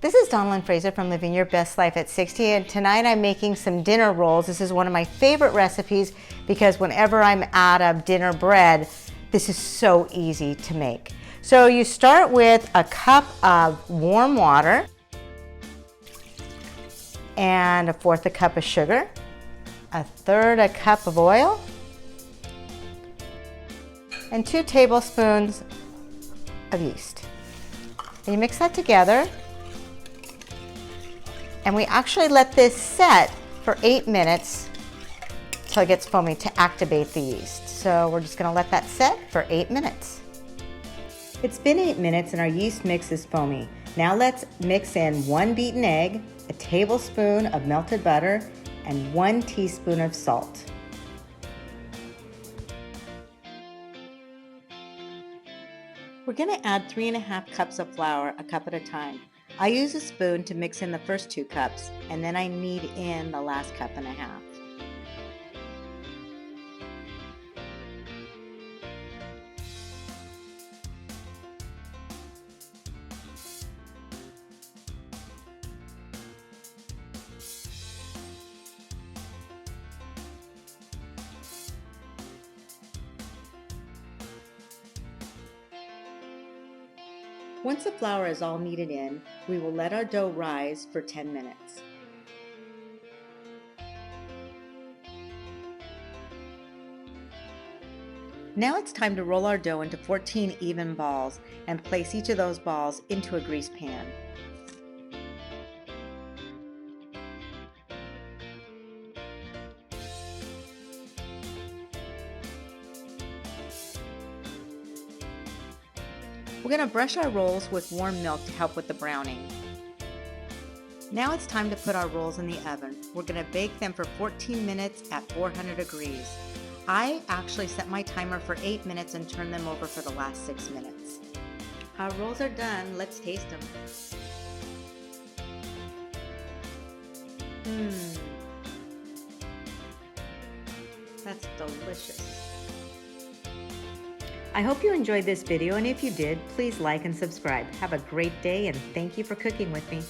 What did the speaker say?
This is Donalyn Fraser from Living Your Best Life at 60, and tonight I'm making some dinner rolls. This is one of my favorite recipes because whenever I'm out of dinner bread, this is so easy to make. So you start with a cup of warm water and 1/4 cup of sugar, 1/3 cup of oil, and 2 tablespoons of yeast. And you mix that together. And we actually let this set for 8 minutes until it gets foamy to activate the yeast. So we're just gonna let that set for 8 minutes. It's been 8 minutes and our yeast mix is foamy. Now let's mix in 1 beaten egg, a tablespoon of melted butter, and 1 teaspoon of salt. We're gonna add 3½ cups of flour, a cup at a time. I use a spoon to mix in the first 2 cups, and then I knead in the last 1.5 cups. Once the flour is all kneaded in, we will let our dough rise for 10 minutes. Now it's time to roll our dough into 14 even balls and place each of those balls into a greased pan. We're going to brush our rolls with warm milk to help with the browning. Now it's time to put our rolls in the oven. We're going to bake them for 14 minutes at 400 degrees. I actually set my timer for 8 minutes and turn them over for the last 6 minutes. Our rolls are done. Let's taste them. That's delicious. I hope you enjoyed this video, and if you did, please like and subscribe. Have a great day, and thank you for cooking with me.